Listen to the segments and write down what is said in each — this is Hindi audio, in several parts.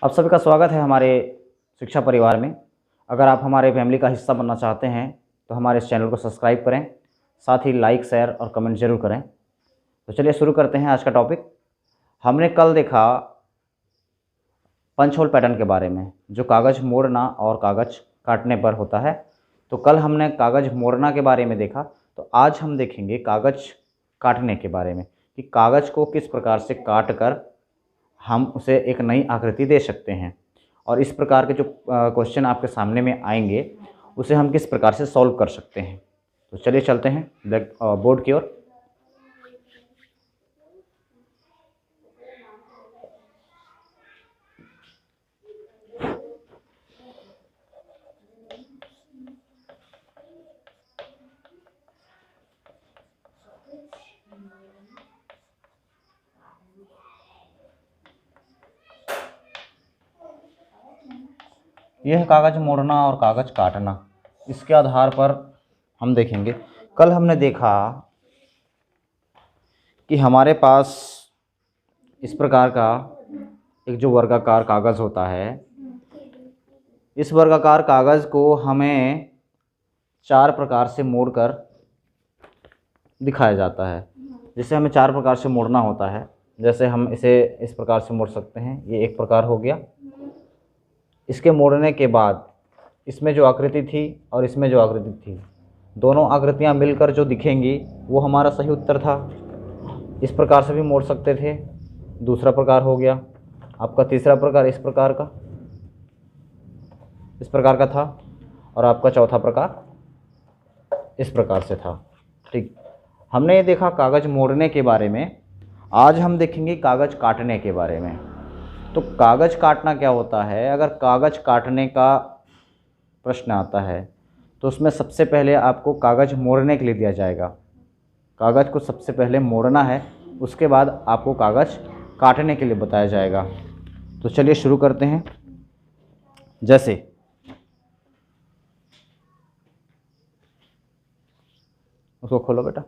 आप सभी का स्वागत है हमारे शिक्षा परिवार में। अगर आप हमारे फैमिली का हिस्सा बनना चाहते हैं तो हमारे इस चैनल को सब्सक्राइब करें, साथ ही लाइक, शेयर और कमेंट ज़रूर करें। तो चलिए शुरू करते हैं आज का टॉपिक। हमने कल देखा पंच होल पैटर्न के बारे में, जो कागज़ मोड़ना और कागज़ काटने पर होता है। तो कल हमने कागज़ मोड़ना के बारे में देखा, तो आज हम देखेंगे कागज़ काटने के बारे में कि कागज़ को किस प्रकार से काट कर हम उसे एक नई आकृति दे सकते हैं, और इस प्रकार के जो क्वेश्चन आपके सामने में आएंगे उसे हम किस प्रकार से सॉल्व कर सकते हैं। तो चलिए चलते हैं बोर्ड की ओर। यह है कागज़ मोड़ना और कागज़ काटना। इसके आधार पर हम देखेंगे, कल हमने देखा कि हमारे पास इस प्रकार का एक जो वर्गाकार कागज़ होता है, इस वर्गाकार कागज़ को हमें चार प्रकार से मोड़कर दिखाया जाता है। जिसे हमें चार प्रकार से मोड़ना होता है। जैसे हम इसे इस प्रकार से मोड़ सकते हैं, ये एक प्रकार हो गया। इसके मोड़ने के बाद इसमें जो आकृति थी और इसमें जो आकृति थी, दोनों आकृतियां मिलकर जो दिखेंगी वो हमारा सही उत्तर था। इस प्रकार से भी मोड़ सकते थे। दूसरा प्रकार हो गया आपका, तीसरा प्रकार इस प्रकार का था, और आपका चौथा प्रकार इस प्रकार से था। ठीक, हमने ये देखा कागज़ मोड़ने के बारे में। आज हम देखेंगे कागज़ काटने के बारे में। तो कागज़ काटना क्या होता है? अगर कागज़ काटने का प्रश्न आता है तो उसमें सबसे पहले आपको कागज़ मोड़ने के लिए दिया जाएगा। कागज़ को सबसे पहले मोड़ना है, उसके बाद आपको कागज़ काटने के लिए बताया जाएगा। तो चलिए शुरू करते हैं। जैसे उसको खोलो बेटा।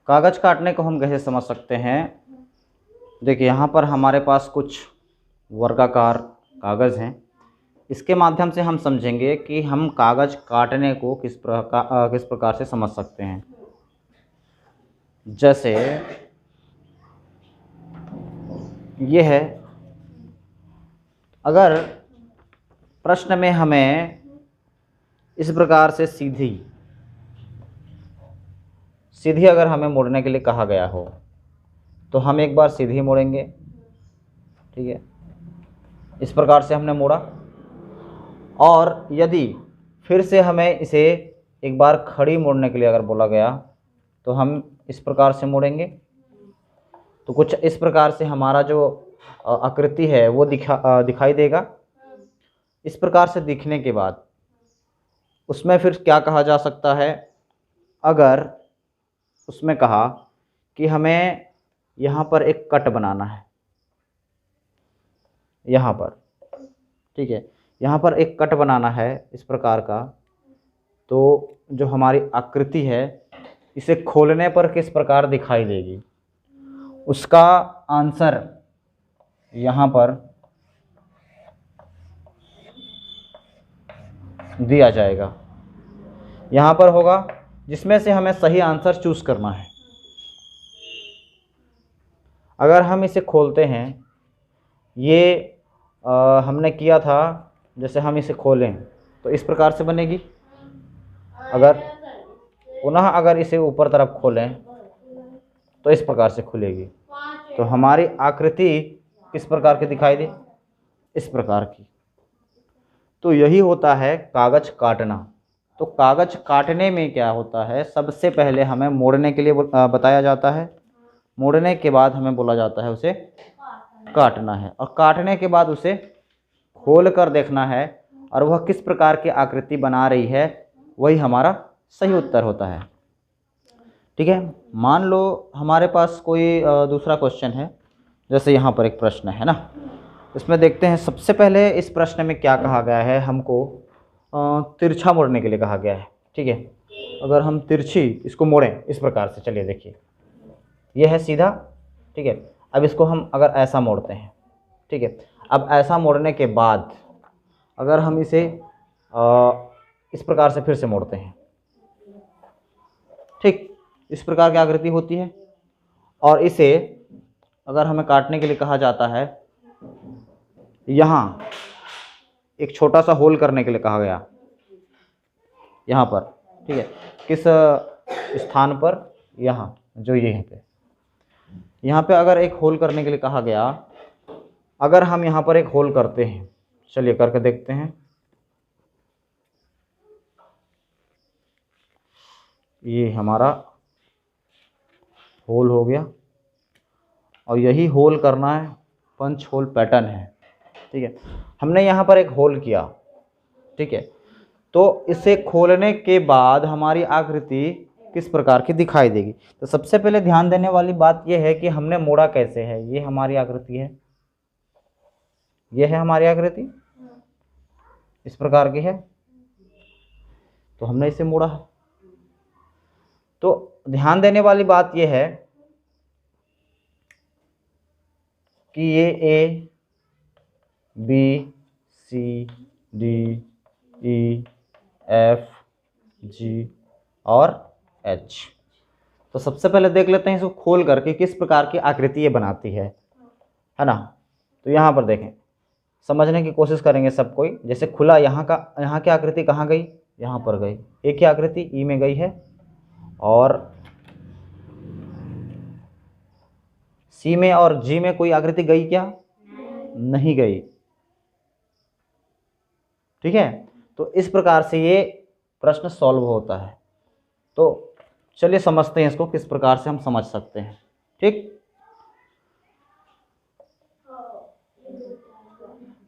कागज़ काटने को हम कैसे समझ सकते हैं? देखिए, यहाँ पर हमारे पास कुछ वर्गाकार कागज़ हैं। इसके माध्यम से हम समझेंगे कि हम कागज़ काटने को किस प्रकार से समझ सकते हैं। जैसे ये है, अगर प्रश्न में हमें इस प्रकार से सीधी अगर हमें मोड़ने के लिए कहा गया हो तो हम एक बार सीधी मोड़ेंगे। ठीक है, इस प्रकार से हमने मोड़ा। और यदि फिर से हमें इसे एक बार खड़ी मोड़ने के लिए अगर बोला गया तो हम इस प्रकार से मोड़ेंगे। तो कुछ इस प्रकार से हमारा जो आकृति है वो दिखाई देगा। इस प्रकार से दिखने के बाद उसमें फिर क्या कहा जा सकता है? अगर उसमें कहा कि हमें यहाँ पर एक कट बनाना है, यहाँ पर, ठीक है, यहाँ पर एक कट बनाना है इस प्रकार का। तो जो हमारी आकृति है इसे खोलने पर किस प्रकार दिखाई देगी, उसका आंसर यहाँ पर दिया जाएगा। यहाँ पर होगा, जिसमें से हमें सही आंसर चूज करना है। अगर हम इसे खोलते हैं, ये हमने किया था, जैसे हम इसे खोलें तो इस प्रकार से बनेगी। अगर पुनः अगर इसे ऊपर तरफ खोलें तो इस प्रकार से खुलेगी। तो हमारी आकृति किस प्रकार की दिखाई दे? इस प्रकार की। तो यही होता है कागज़ काटना। तो कागज़ काटने में क्या होता है? सबसे पहले हमें मोड़ने के लिए बताया जाता है। मोड़ने के बाद हमें बोला जाता है उसे काटना है, और काटने के बाद उसे खोल कर देखना है और वह किस प्रकार की आकृति बना रही है, वही हमारा सही उत्तर होता है। ठीक है, मान लो हमारे पास कोई दूसरा क्वेश्चन है, जैसे यहाँ पर एक प्रश्न है ना, इसमें देखते हैं। सबसे पहले इस प्रश्न में क्या कहा गया है, हमको तिरछा मोड़ने के लिए कहा गया है। ठीक है, अगर हम तिरछी इसको मोड़ें इस प्रकार से, चलिए देखिए ये है सीधा। ठीक है, अब इसको हम अगर ऐसा मोड़ते हैं, ठीक है, अब ऐसा मोड़ने के बाद अगर हम इसे इस प्रकार से फिर से मोड़ते हैं, ठीक, इस प्रकार की आकृति होती है। और इसे अगर हमें काटने के लिए कहा जाता है, यहाँ एक छोटा सा होल करने के लिए कहा गया, यहाँ पर, ठीक है, किस स्थान पर, यहाँ, जो यहाँ पे अगर एक होल करने के लिए कहा गया, अगर हम यहाँ पर एक होल करते हैं, चलिए करके देखते हैं। ये हमारा होल हो गया, और यही होल करना है, पंच होल पैटर्न है। ठीक है, हमने यहाँ पर एक होल किया, ठीक है, तो इसे खोलने के बाद हमारी आकृति किस प्रकार की दिखाई देगी। तो सबसे पहले ध्यान देने वाली बात यह है कि हमने मोड़ा कैसे है। ये हमारी आकृति है, ये है हमारी आकृति, इस प्रकार की है, तो हमने इसे मोड़ा है। तो ध्यान देने वाली बात यह है कि ये A B C D E F G और एच। तो सबसे पहले देख लेते हैं इसको खोल करके किस प्रकार की आकृति ये बनाती है ना। तो यहाँ पर देखें, समझने की कोशिश करेंगे सब कोई। जैसे खुला, यहाँ की आकृति कहाँ गई, यहाँ पर गई, एक ही आकृति ई में गई है, और सी में और जी में कोई आकृति गई क्या, नहीं गई। ठीक है, तो इस प्रकार से ये प्रश्न सॉल्व होता है। तो चलिए समझते हैं इसको किस प्रकार से हम समझ सकते हैं। ठीक,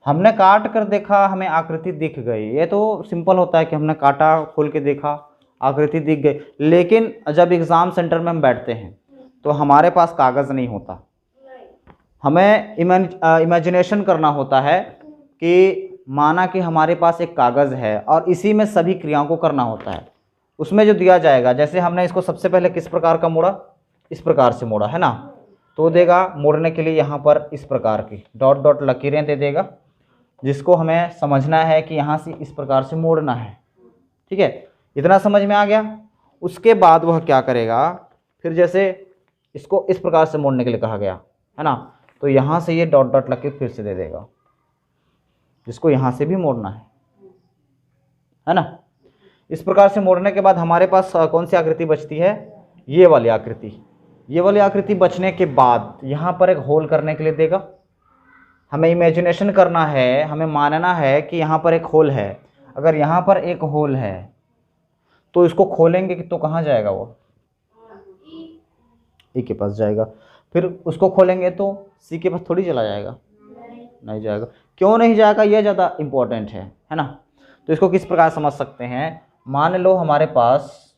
हमने काट कर देखा, हमें आकृति दिख गई, ये तो सिंपल होता है कि हमने काटा, खोल के देखा, आकृति दिख गई। लेकिन जब एग्ज़ाम सेंटर में हम बैठते हैं तो हमारे पास कागज़ नहीं होता, हमें इमेजिनेशन करना होता है कि माना कि हमारे पास एक कागज़ है और इसी में सभी क्रियाओं को करना होता है। उसमें जो दिया जाएगा, जैसे हमने इसको सबसे पहले किस प्रकार का मोड़ा, इस प्रकार से मोड़ा है ना, तो देगा मोड़ने के लिए यहाँ पर इस प्रकार की डॉट डॉट लकीरें दे देगा, जिसको हमें समझना है कि यहाँ से इस प्रकार से मोड़ना है। ठीक है, इतना समझ में आ गया। उसके बाद वह क्या करेगा, फिर जैसे इसको इस प्रकार से मोड़ने के लिए कहा गया है ना, तो यहाँ से ये डॉट डॉट लकीर फिर से दे देगा, जिसको यहाँ से भी मोड़ना है ना। इस प्रकार से मोड़ने के बाद हमारे पास कौन सी आकृति बचती है, ये वाली आकृति। ये वाली आकृति बचने के बाद यहाँ पर एक होल करने के लिए देगा। हमें इमेजिनेशन करना है, हमें मानना है कि यहाँ पर एक होल है। अगर यहाँ पर एक होल है तो इसको खोलेंगे तो कहाँ जाएगा, वो ई के पास जाएगा। फिर उसको खोलेंगे तो सी के पास थोड़ी चला जाएगा, नहीं जाएगा। क्यों नहीं जाएगा, ये ज़्यादा इम्पोर्टेंट है ना। तो इसको किस प्रकार समझ सकते हैं, मान लो हमारे पास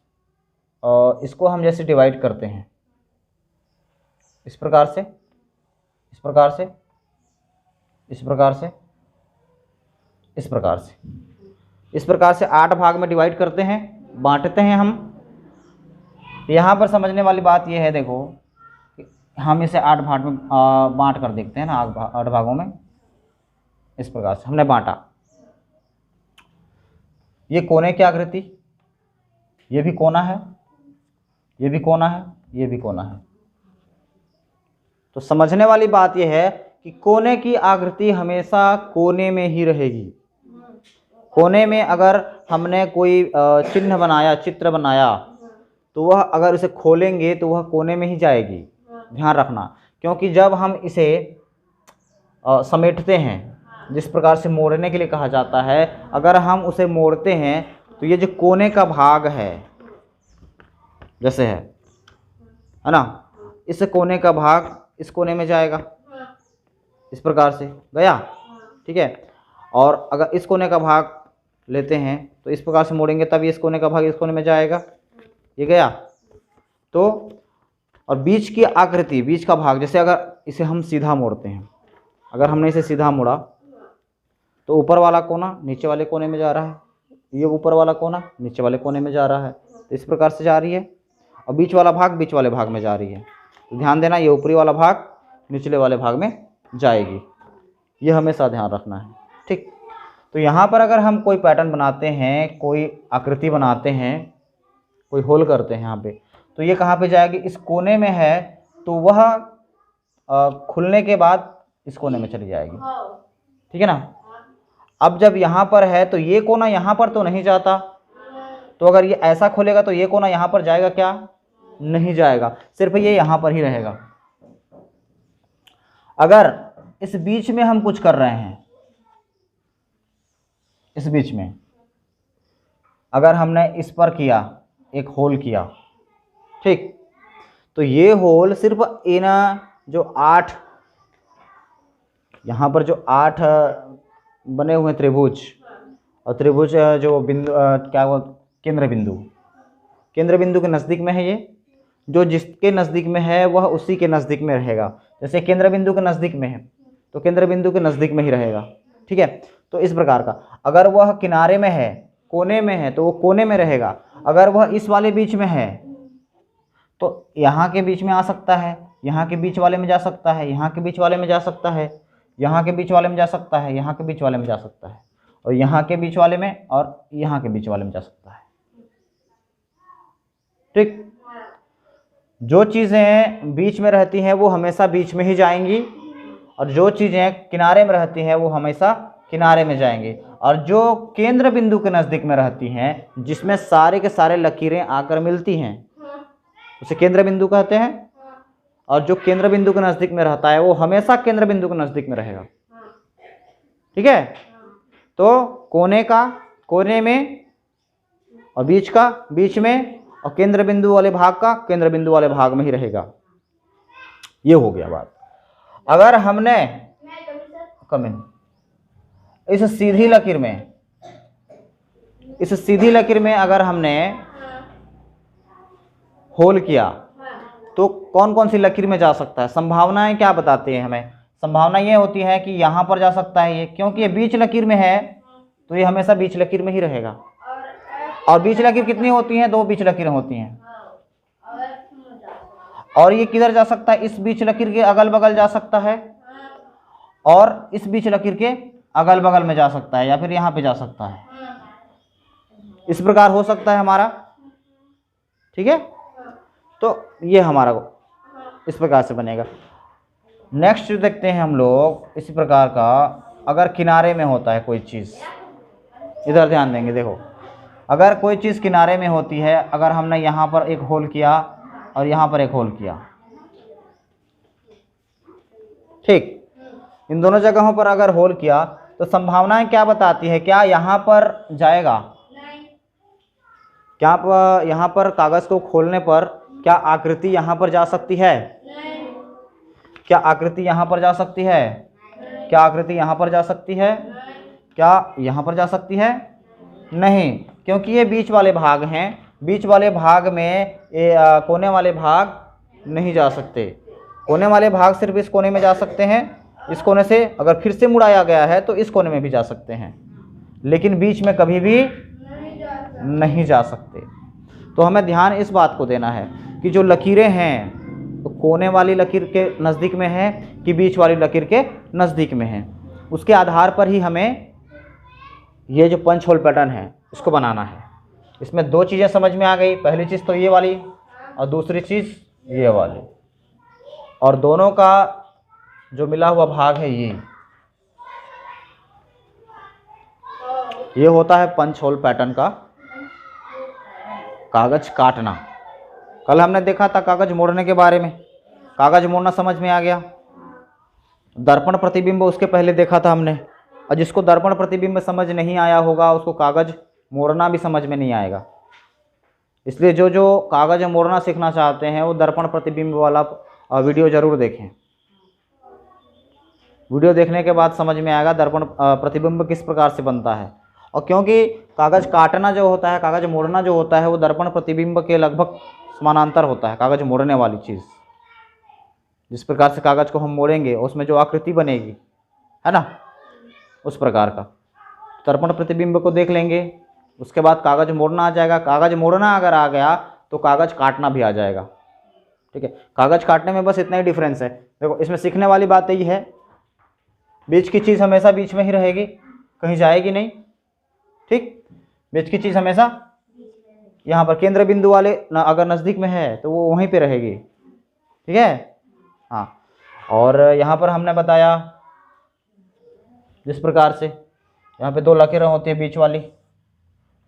इसको हम जैसे डिवाइड करते हैं इस प्रकार से, इस प्रकार से, इस प्रकार से, इस प्रकार से, इस प्रकार से 8 भाग में डिवाइड करते हैं, बांटते हैं हम। यहाँ पर समझने वाली बात यह है, देखो हम इसे 8 भाग में बांट कर देखते हैं ना, 8 भागों में। इस प्रकार से हमने बांटा। ये कोने की आकृति, ये भी कोना है, ये भी कोना है, ये भी कोना है। तो समझने वाली बात यह है कि कोने की आकृति हमेशा कोने में ही रहेगी। कोने में अगर हमने कोई चिन्ह बनाया, चित्र बनाया, तो वह अगर इसे खोलेंगे तो वह कोने में ही जाएगी। ध्यान रखना, क्योंकि जब हम इसे समेटते हैं, जिस प्रकार से मोड़ने के लिए कहा जाता है, अगर हम उसे मोड़ते हैं तो ये जो कोने का भाग है, जैसे है ना, इस कोने का भाग इस कोने में जाएगा, इस प्रकार से गया। ठीक है, और अगर इस कोने का भाग लेते हैं तो इस प्रकार से मोड़ेंगे तब इस कोने का भाग इस कोने में जाएगा, ये गया। तो और बीच की आकृति, बीच का भाग, जैसे अगर इसे हम सीधा मोड़ते हैं, अगर हमने इसे सीधा मोड़ा तो ऊपर वाला कोना नीचे वाले कोने में जा रहा है, ये ऊपर वाला कोना नीचे वाले कोने में जा रहा है, तो इस प्रकार से जा रही है। और बीच वाला भाग बीच वाले भाग में जा रही है, तो ध्यान देना ये ऊपरी वाला भाग निचले वाले भाग में जाएगी, ये हमेशा ध्यान रखना है, ठीक। तो यहाँ पर अगर हम कोई पैटर्न बनाते हैं, कोई आकृति बनाते हैं, कोई होल करते हैं यहाँ पे, तो ये कहाँ पे जाएगी, इस कोने में है तो वह खुलने के बाद इस कोने में चली जाएगी, ठीक है ना। अब जब यहाँ पर है तो ये कोना यहाँ पर तो नहीं जाता, तो अगर ये ऐसा खोलेगा तो ये कोना यहाँ पर जाएगा क्या, नहीं जाएगा, सिर्फ ये यहाँ पर ही रहेगा। अगर इस बीच में हम कुछ कर रहे हैं, इस बीच में अगर हमने इस पर किया, एक होल किया, ठीक, तो ये होल सिर्फ इन जो 8 यहाँ पर जो 8 बने हुए त्रिभुज, और त्रिभुज जो बिंदु क्या वो केंद्र बिंदु के नज़दीक में है, ये जो जिसके नज़दीक में है वह उसी के नज़दीक में रहेगा। जैसे केंद्र बिंदु के नज़दीक में है तो केंद्र बिंदु के नज़दीक में ही रहेगा, ठीक है। तो इस प्रकार का, अगर वह किनारे में है, कोने में है, तो वो कोने में रहेगा। अगर वह इस वाले बीच में है तो यहाँ के बीच में आ सकता है, यहाँ के बीच वाले में जा सकता है, यहाँ के बीच वाले में जा सकता है, यहाँ के बीच वाले में जा सकता है, यहाँ के बीच वाले में जा सकता है, और यहाँ के बीच वाले में और यहाँ के बीच वाले में जा सकता है, ठीक। जो चीज़ें बीच में रहती हैं वो हमेशा बीच में ही जाएंगी, और जो चीज़ें किनारे में रहती हैं वो हमेशा किनारे में जाएंगी। और जो केंद्र बिंदु के नज़दीक में रहती हैं, जिसमें सारे के सारे लकीरें आकर मिलती हैं, उसे केंद्र बिंदु कहते हैं। और जो केंद्र बिंदु के नज़दीक में रहता है वो हमेशा केंद्र बिंदु के नज़दीक में रहेगा, ठीक है। तो कोने का कोने में, और बीच का बीच में, और केंद्र बिंदु वाले भाग का केंद्र बिंदु वाले भाग में ही रहेगा। ये हो गया बात। अगर हमने इस सीधी लकीर में अगर हमने होल किया तो कौन कौन सी लकीर में जा सकता है, संभावनाएं क्या बताती हैं हमें। संभावना ये होती है कि यहाँ पर जा सकता है ये, क्योंकि ये बीच लकीर में है तो ये हमेशा बीच लकीर में ही रहेगा। और बीच लकीर कितनी होती हैं, 2 बीच लकीरें होती हैं। और ये किधर जा सकता है, इस बीच लकीर के अगल बगल जा सकता है, और इस बीच लकीर के अगल बगल में जा सकता है, या फिर यहाँ पे जा सकता है। इस प्रकार हो सकता है हमारा, ठीक है। तो ये हमारा इस प्रकार से बनेगा। नेक्स्ट देखते हैं हम लोग इसी प्रकार का, अगर किनारे में होता है कोई चीज़, इधर ध्यान देंगे, देखो अगर कोई चीज़ किनारे में होती है, अगर हमने यहाँ पर एक होल किया और यहाँ पर एक होल किया, ठीक, इन दोनों जगहों पर अगर होल किया तो संभावनाएं क्या बताती है, क्या यहाँ पर जाएगा, क्या यहाँ पर कागज़ को खोलने पर क्या आकृति यहाँ पर जा सकती है, क्या आकृति यहाँ पर जा सकती है, क्या आकृति यहाँ पर जा सकती है, क्या यहाँ पर जा सकती है, नहीं, क्योंकि ये बीच वाले भाग हैं। बीच वाले भाग में कोने वाले भाग नहीं जा सकते। कोने वाले भाग सिर्फ इस कोने में जा सकते हैं, इस कोने से अगर फिर से मुड़ाया गया है तो इस कोने में भी जा सकते हैं, लेकिन बीच में कभी भी नहीं जा सकते। तो हमें ध्यान इस बात को देना है कि जो लकीरें हैं तो कोने वाली लकीर के नज़दीक में है कि बीच वाली लकीर के नज़दीक में है, उसके आधार पर ही हमें ये जो पंच होल पैटर्न है इसको बनाना है। इसमें 2 चीज़ें समझ में आ गई, पहली चीज़ तो ये वाली और दूसरी चीज़ ये वाली, और दोनों का जो मिला हुआ भाग है ये होता है पंच होल पैटर्न का कागज काटना। कल हमने देखा था कागज मोड़ने के बारे में, कागज मोड़ना समझ में आ गया। दर्पण प्रतिबिंब उसके पहले देखा था हमने, और जिसको दर्पण प्रतिबिंब समझ नहीं आया होगा उसको कागज मोड़ना भी समझ में नहीं आएगा। इसलिए जो जो कागज मोड़ना सीखना चाहते हैं वो दर्पण प्रतिबिंब वाला वीडियो ज़रूर देखें। वीडियो देखने के बाद समझ में आएगा दर्पण प्रतिबिंब किस प्रकार से बनता है। और क्योंकि कागज़ काटना जो होता है, कागज़ मोड़ना जो होता है, वो दर्पण प्रतिबिंब के लगभग समानांतर होता है। कागज़ मोड़ने वाली चीज़, जिस प्रकार से कागज़ को हम मोड़ेंगे उसमें जो आकृति बनेगी, है ना, उस प्रकार का दर्पण प्रतिबिंब को देख लेंगे। उसके बाद कागज़ मोड़ना आ जाएगा। कागज़ मोड़ना अगर आ गया तो कागज़ काटना भी आ जाएगा। ठीक है, कागज़ काटने में बस इतना ही डिफरेंस है। देखो, इसमें सीखने वाली बात यही है, बीच की चीज़ हमेशा बीच में ही रहेगी, कहीं जाएगी नहीं। ठीक, बीच की चीज़ हमेशा यहाँ पर केंद्र बिंदु वाले अगर नज़दीक में है तो वो वहीं पे रहेगी। ठीक है, हाँ। और यहाँ पर हमने बताया जिस प्रकार से यहाँ पे दो लकीरें होती है बीच वाली,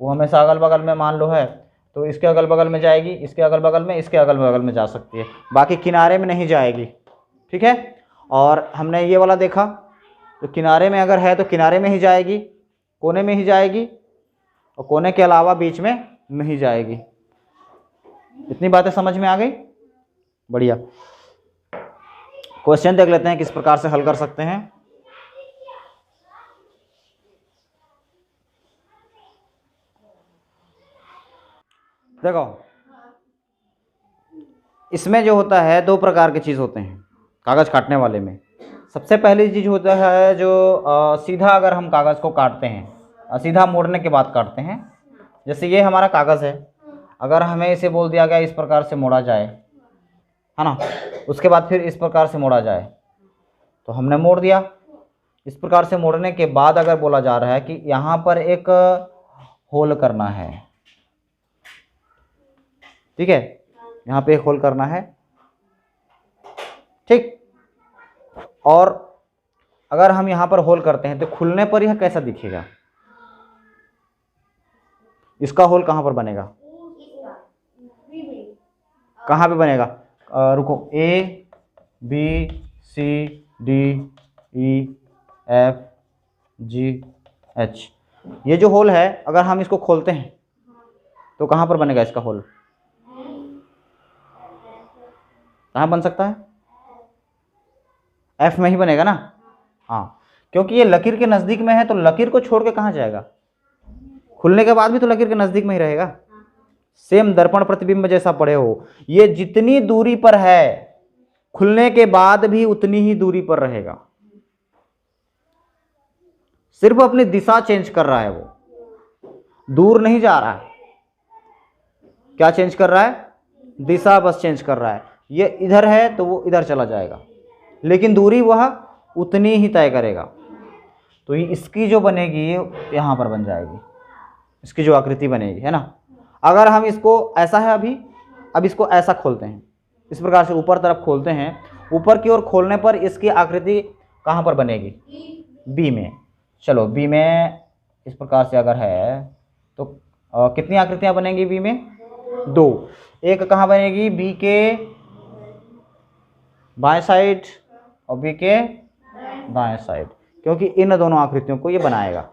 वो हमेशा अगल बगल में मान लो है तो इसके अगल बगल में जाएगी, इसके अगल बगल में, इसके अगल बगल में जा सकती है, बाकी किनारे में नहीं जाएगी। ठीक है, और हमने ये वाला देखा, तो किनारे में अगर है तो किनारे में ही जाएगी, कोने में ही जाएगी, और कोने के अलावा बीच में नहीं जाएगी। इतनी बातें समझ में आ गई? बढ़िया। क्वेश्चन देख लेते हैं किस प्रकार से हल कर सकते हैं। देखो, इसमें जो होता है दो प्रकार की चीज़ होते हैं कागज़ काटने वाले में। सबसे पहली चीज़ होता है जो सीधा अगर हम कागज़ को काटते हैं, सीधा मोड़ने के बाद काटते हैं। जैसे ये हमारा कागज़ है, अगर हमें इसे बोल दिया गया इस प्रकार से मोड़ा जाए, है ना, उसके बाद फिर इस प्रकार से मोड़ा जाए, तो हमने मोड़ दिया। इस प्रकार से मोड़ने के बाद अगर बोला जा रहा है कि यहाँ पर एक होल करना है, ठीक है, यहाँ पे एक होल करना है। ठीक, और अगर हम यहाँ पर होल करते हैं तो खुलने पर यह कैसा दिखेगा? इसका होल कहाँ पर बनेगा? कहाँ पे बनेगा? रुको, A B C D E F G H, ये जो होल है अगर हम इसको खोलते हैं तो कहाँ पर बनेगा इसका होल? कहाँ बन सकता है? एफ में ही बनेगा ना। हाँ, क्योंकि ये लकीर के नज़दीक में है, तो लकीर को छोड़ के कहाँ जाएगा? खुलने के बाद भी तो लकीर के नज़दीक में ही रहेगा। सेम दर्पण प्रतिबिंब जैसा पढ़े हो, ये जितनी दूरी पर है खुलने के बाद भी उतनी ही दूरी पर रहेगा, सिर्फ अपनी दिशा चेंज कर रहा है, वो दूर नहीं जा रहा है। क्या चेंज कर रहा है? दिशा बस चेंज कर रहा है। ये इधर है तो वो इधर चला जाएगा, लेकिन दूरी वह उतनी ही तय करेगा। तो इसकी जो बनेगी यहाँ पर बन जाएगी, इसकी जो आकृति बनेगी, है ना। अगर हम इसको ऐसा है अब इसको ऐसा खोलते हैं, इस प्रकार से ऊपर तरफ खोलते हैं, ऊपर की ओर खोलने पर इसकी आकृति कहाँ पर बनेगी? बी में। चलो, बी में इस प्रकार से अगर है तो कितनी आकृतियाँ बनेंगी बी में? दो। एक कहाँ बनेगी? बी के बाएं साइड और बी के दाएं साइड, क्योंकि इन दोनों आकृतियों को ये बनाएगा।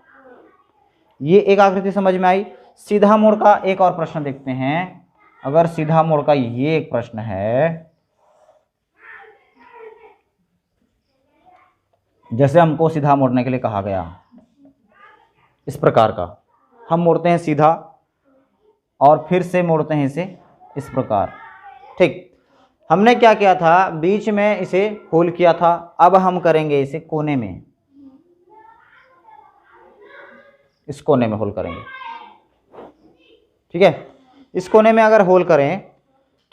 ये एक आकृति समझ में आई। सीधा मोड़ का एक और प्रश्न देखते हैं। अगर सीधा मोड़ का ये एक प्रश्न है, जैसे हमको सीधा मोड़ने के लिए कहा गया, इस प्रकार का हम मोड़ते हैं सीधा और फिर से मोड़ते हैं इसे इस प्रकार। ठीक, हमने क्या किया था? बीच में इसे होल किया था, अब हम करेंगे इसे कोने में, इस कोने में होल करेंगे। ठीक है, इस कोने में अगर होल करें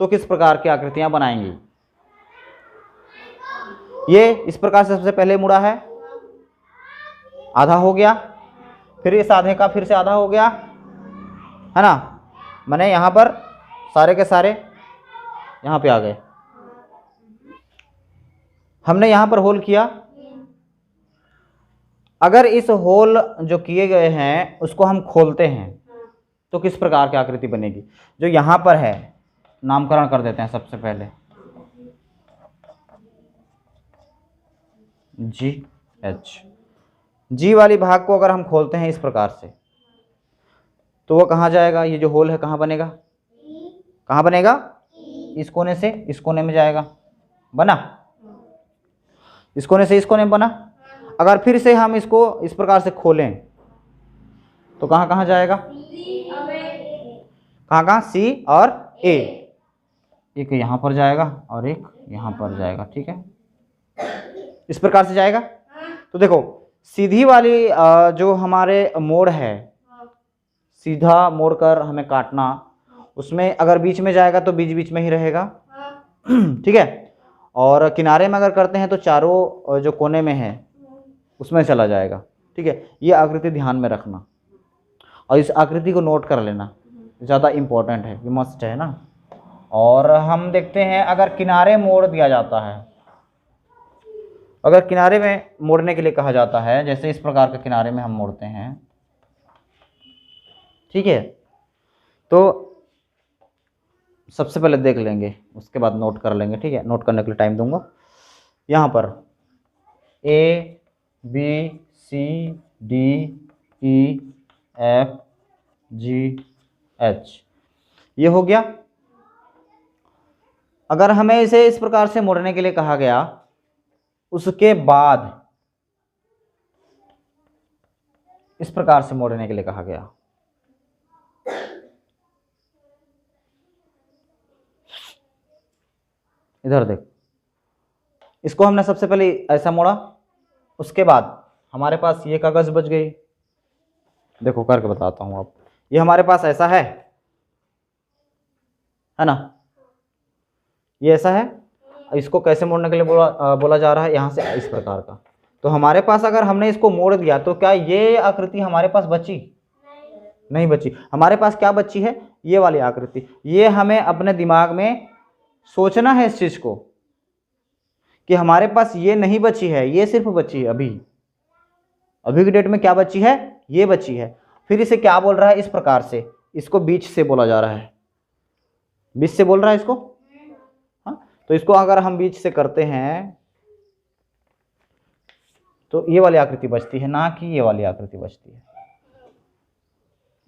तो किस प्रकार की आकृतियां बनाएंगी? ये इस प्रकार से सबसे पहले मुड़ा है, आधा हो गया, फिर इस आधे का फिर से आधा हो गया, है ना। मैंने यहाँ पर सारे के सारे यहाँ पे आ गए। हमने यहाँ पर होल किया। अगर इस होल जो किए गए हैं उसको हम खोलते हैं तो किस प्रकार की आकृति बनेगी? जो यहाँ पर है, नामकरण कर देते हैं सबसे पहले, जी एच। जी वाली भाग को अगर हम खोलते हैं इस प्रकार से तो वो कहाँ जाएगा? ये जो होल है कहाँ बनेगा? कहाँ बनेगा? इस कोने से इस कोने में जाएगा, बना। इस कोने से इस कोने में बना। अगर फिर से हम इसको इस प्रकार से खोलें तो कहाँ कहाँ जाएगा, कहाँ कहाँ, सी और ए, एक यहाँ पर जाएगा और एक यहाँ पर जाएगा, ठीक है, इस प्रकार से जाएगा। तो देखो सीधी वाली जो हमारे मोड़ है, सीधा मोड़ कर हमें काटना, उसमें अगर बीच में जाएगा तो बीच बीच में ही रहेगा, ठीक है। और किनारे में अगर करते हैं तो चारों जो कोने में है उसमें चला जाएगा, ठीक है। ये आकृति ध्यान में रखना और इस आकृति को नोट कर लेना, ज़्यादा इम्पोर्टेंट है, ये मस्ट है ना। और हम देखते हैं अगर किनारे मोड़ दिया जाता है, अगर किनारे में मोड़ने के लिए कहा जाता है, जैसे इस प्रकार के किनारे में हम मोड़ते हैं, ठीक है, तो सबसे पहले देख लेंगे, उसके बाद नोट कर लेंगे, ठीक है। नोट करने के लिए टाइम दूंगा। यहाँ पर A B C D E F G H, ये हो गया। अगर हमें इसे इस प्रकार से मोड़ने के लिए कहा गया, उसके बाद इस प्रकार से मोड़ने के लिए कहा गया, इधर देख, इसको हमने सबसे पहले ऐसा मोड़ा, उसके बाद हमारे पास ये कागज बच गई। देखो करके बताता हूं आप, ये हमारे पास ऐसा है ना, ये ऐसा है, इसको कैसे मोड़ने के लिए बोला जा रहा है, यहाँ से इस प्रकार का। तो हमारे पास अगर हमने इसको मोड़ दिया तो क्या ये आकृति हमारे पास बची, नहीं बची। हमारे पास क्या बची है, ये वाली आकृति। ये हमें अपने दिमाग में सोचना है इस चीज को कि हमारे पास ये नहीं बची है, ये सिर्फ बची है अभी की डेट में क्या बची है, ये बची है। फिर इसे क्या बोल रहा है, इस प्रकार से, इसको बीच से बोला जा रहा है, बीच से बोल रहा है इसको, हाँ। तो इसको अगर हम बीच से करते हैं तो ये वाली आकृति बचती है, ना कि ये वाली आकृति बचती है।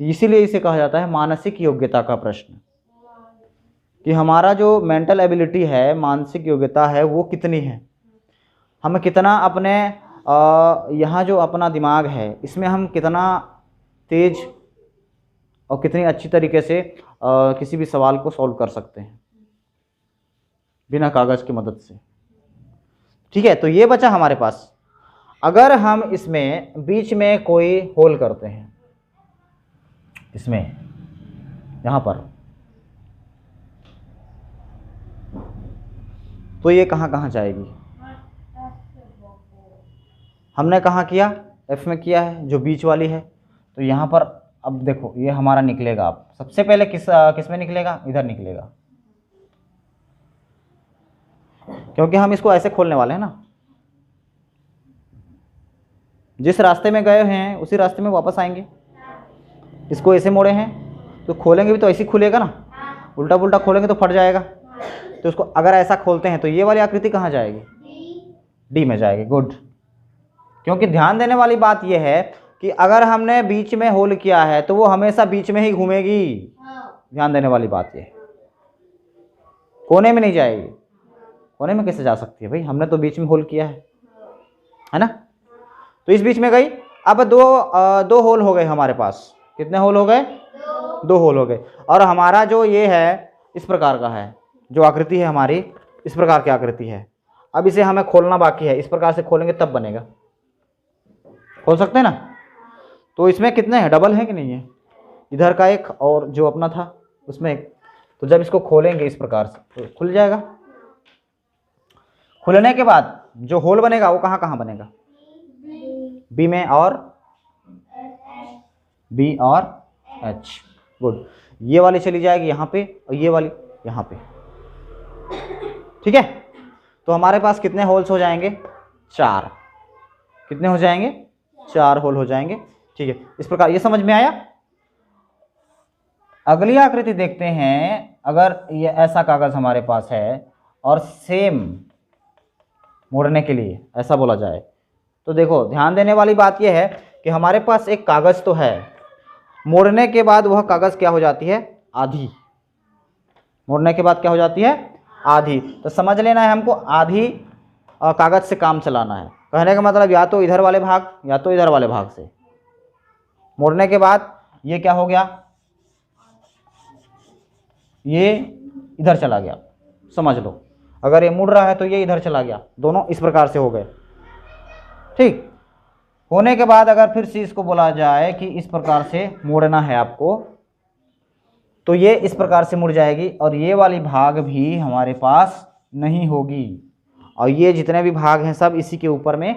इसीलिए इसे कहा जाता है मानसिक योग्यता का प्रश्न, कि हमारा जो मेंटल एबिलिटी है, मानसिक योग्यता है, वो कितनी है, हमें कितना अपने यहाँ जो अपना दिमाग है इसमें हम कितना तेज और कितनी अच्छी तरीके से किसी भी सवाल को सॉल्व कर सकते हैं बिना कागज़ की मदद से, ठीक है। तो ये बचा हमारे पास। अगर हम इसमें बीच में कोई होल करते हैं, इसमें यहाँ पर, तो ये कहाँ कहाँ जाएगी, हमने कहाँ किया, एफ में किया है, जो बीच वाली है। तो यहाँ पर अब देखो ये हमारा निकलेगा, अब सबसे पहले किस में निकलेगा, इधर निकलेगा, क्योंकि हम इसको ऐसे खोलने वाले हैं ना, जिस रास्ते में गए हैं उसी रास्ते में वापस आएंगे। इसको ऐसे मोड़े हैं तो खोलेंगे भी तो ऐसे ही खुलेगा ना, उल्टा पुल्टा खोलेंगे तो फट जाएगा। तो उसको अगर ऐसा खोलते हैं तो ये वाली आकृति कहाँ जाएगी, डी में जाएगी। गुड। क्योंकि ध्यान देने वाली बात यह है कि अगर हमने बीच में होल किया है तो वो हमेशा बीच में ही घूमेगी। ध्यान देने वाली बात यह है, कोने में नहीं जाएगी। कोने में कैसे जा सकती है भाई, हमने तो बीच में होल किया है ना। तो इस बीच में गई। अब दो होल हो गए हमारे पास। कितने होल हो गए, दो होल हो गए। और हमारा जो ये है इस प्रकार का है, जो आकृति है हमारी इस प्रकार की आकृति है। अब इसे हमें खोलना बाकी है, इस प्रकार से खोलेंगे तब बनेगा। खोल सकते हैं ना। तो इसमें कितने हैं, डबल है कि नहीं है, इधर का एक और जो अपना था उसमें एक। तो जब इसको खोलेंगे इस प्रकार से तो खुल जाएगा। खुलने के बाद जो होल बनेगा वो कहाँ कहाँ बनेगा, बी में और बी और एच। गुड। ये वाली चली जाएगी यहाँ पे और ये वाली यहाँ पे, ठीक है। तो हमारे पास कितने होल्स हो जाएंगे, 4। कितने हो जाएंगे, 4 होल हो जाएंगे, ठीक है। इस प्रकार ये समझ में आया। अगली आकृति देखते हैं। अगर ये ऐसा कागज हमारे पास है और सेम मोड़ने के लिए ऐसा बोला जाए तो देखो ध्यान देने वाली बात यह है कि हमारे पास एक कागज तो है, मोड़ने के बाद वह कागज क्या हो जाती है, आधी। मोड़ने के बाद क्या हो जाती है, आधी। तो समझ लेना है हमको आधी कागज से काम चलाना है। कहने का मतलब या तो इधर वाले भाग या तो इधर वाले भाग से, मोड़ने के बाद ये क्या हो गया, ये इधर चला गया, समझ लो। अगर ये मुड़ रहा है तो ये इधर चला गया, दोनों इस प्रकार से हो गए। ठीक होने के बाद अगर फिर से इसको बोला जाए कि इस प्रकार से मोड़ना है आपको, तो ये इस प्रकार से मुड़ जाएगी और ये वाली भाग भी हमारे पास नहीं होगी, और ये जितने भी भाग हैं सब इसी के ऊपर में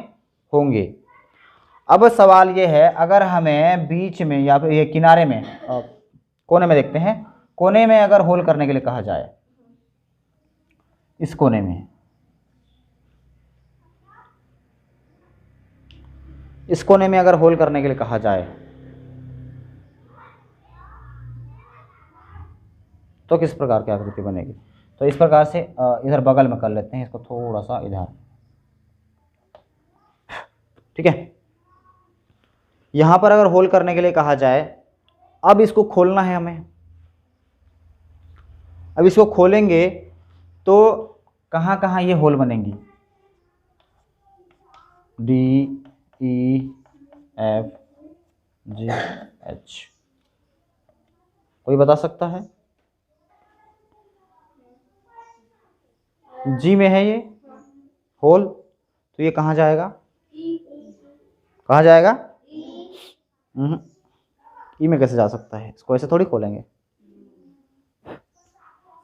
होंगे। अब सवाल ये है, अगर हमें बीच में या फिर ये किनारे में, कोने में देखते हैं, कोने में अगर होल करने के लिए कहा जाए, इस कोने में, इस कोने में अगर होल करने के लिए कहा जाए तो किस प्रकार की आकृति बनेगी। तो इस प्रकार से इधर बगल में कर लेते हैं इसको, थोड़ा सा इधर, ठीक है। यहां पर अगर होल करने के लिए कहा जाए, अब इसको खोलना है हमें। अब इसको खोलेंगे तो कहां कहां ये होल बनेंगी, D E F G H, कोई बता सकता है। जी में है ये होल, तो ये कहाँ जाएगा, कहाँ जाएगा, ई में कैसे जा सकता है, इसको ऐसे थोड़ी खोलेंगे,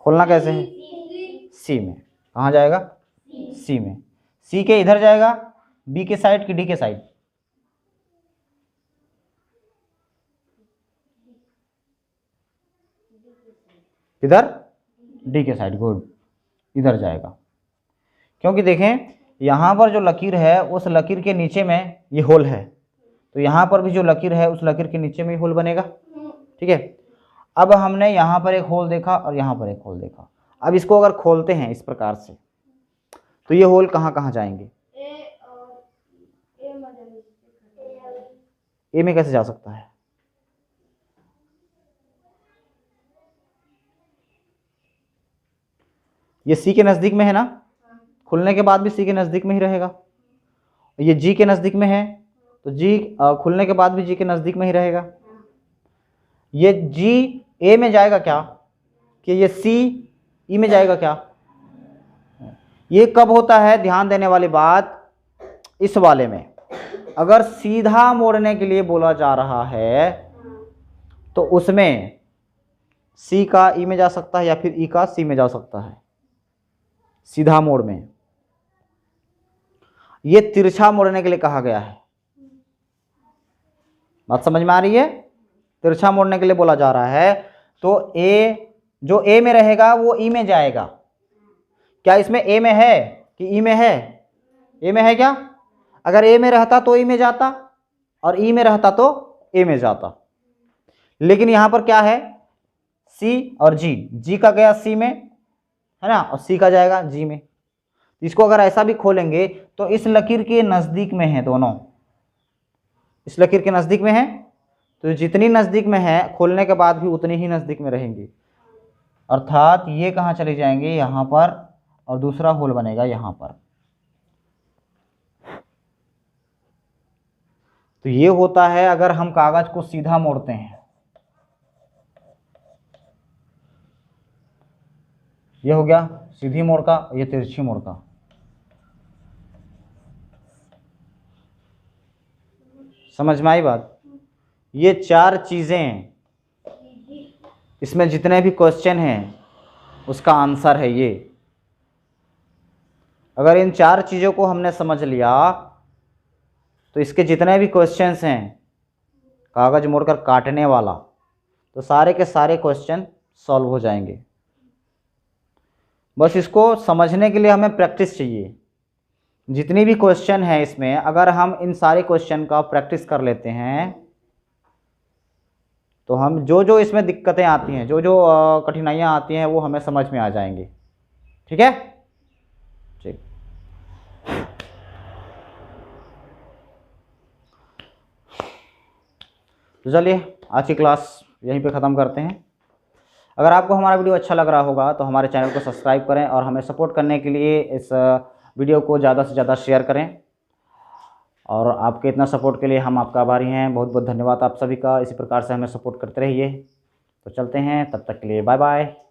खोलना कैसे है, सी में। कहाँ जाएगा, सी में। सी के इधर जाएगा, बी के साइड की डी के साइड, इधर डी के साइड, गुड, इधर जाएगा। क्योंकि देखें यहाँ पर जो लकीर है उस लकीर के नीचे में ये होल है, तो यहाँ पर भी जो लकीर है उस लकीर के नीचे में ही होल बनेगा, ठीक है। अब हमने यहाँ पर एक होल देखा और यहाँ पर एक होल देखा। अब इसको अगर खोलते हैं इस प्रकार से, तो ये होल कहाँ कहाँ जाएंगे, ए में कैसे जा सकता है, ये सी के नज़दीक में है ना, खुलने के बाद भी सी के नज़दीक में ही रहेगा। ये जी के नज़दीक में है तो जी खुलने के बाद भी जी के नज़दीक में ही रहेगा। ये जी ए में जाएगा क्या, कि ये सी ई में जाएगा क्या। ये कब होता है, ध्यान देने वाली बात, इस वाले में अगर सीधा मोड़ने के लिए बोला जा रहा है तो उसमें सी का ई में जा सकता है या फिर ई का सी में जा सकता है, सीधा मोड़ में। ये तिरछा मोड़ने के लिए कहा गया है, बात समझ में आ रही है। तिरछा मोड़ने के लिए बोला जा रहा है तो ए, जो ए में रहेगा वो ई में जाएगा। क्या इसमें ए में है कि ई में है, ए में है क्या, अगर ए में रहता तो ई में जाता और ई में रहता तो ए में जाता। लेकिन यहां पर क्या है, सी और जी, जी का गया सी में है ना, और सी का जाएगा जी में। इसको अगर ऐसा भी खोलेंगे तो इस लकीर के नज़दीक में है दोनों, इस लकीर के नज़दीक में है, तो जितनी नज़दीक में है खोलने के बाद भी उतनी ही नज़दीक में रहेंगी। अर्थात ये कहाँ चले जाएंगे, यहाँ पर, और दूसरा होल बनेगा यहाँ पर। तो ये होता है अगर हम कागज को सीधा मोड़ते हैं। ये हो गया सीधी मोड़ का, ये तिरछी मोड़ का। समझ में आई बात। ये चार चीज़ें, इसमें जितने भी क्वेश्चन हैं उसका आंसर है ये। अगर इन चार चीज़ों को हमने समझ लिया तो इसके जितने भी क्वेश्चंस हैं कागज मोड़कर काटने वाला, तो सारे के सारे क्वेश्चन सॉल्व हो जाएंगे। बस इसको समझने के लिए हमें प्रैक्टिस चाहिए। जितनी भी क्वेश्चन है इसमें, अगर हम इन सारे क्वेश्चन का प्रैक्टिस कर लेते हैं तो हम जो जो इसमें दिक्कतें आती हैं, जो जो कठिनाइयाँ आती हैं, वो हमें समझ में आ जाएंगी। ठीक है, ठीक। तो चलिए आज की क्लास यहीं पे ख़त्म करते हैं। अगर आपको हमारा वीडियो अच्छा लग रहा होगा तो हमारे चैनल को सब्सक्राइब करें और हमें सपोर्ट करने के लिए इस वीडियो को ज़्यादा से ज़्यादा शेयर करें। और आपके इतना सपोर्ट के लिए हम आपका आभारी हैं। बहुत बहुत धन्यवाद आप सभी का। इसी प्रकार से हमें सपोर्ट करते रहिए। तो चलते हैं, तब तक के लिए बाय बाय।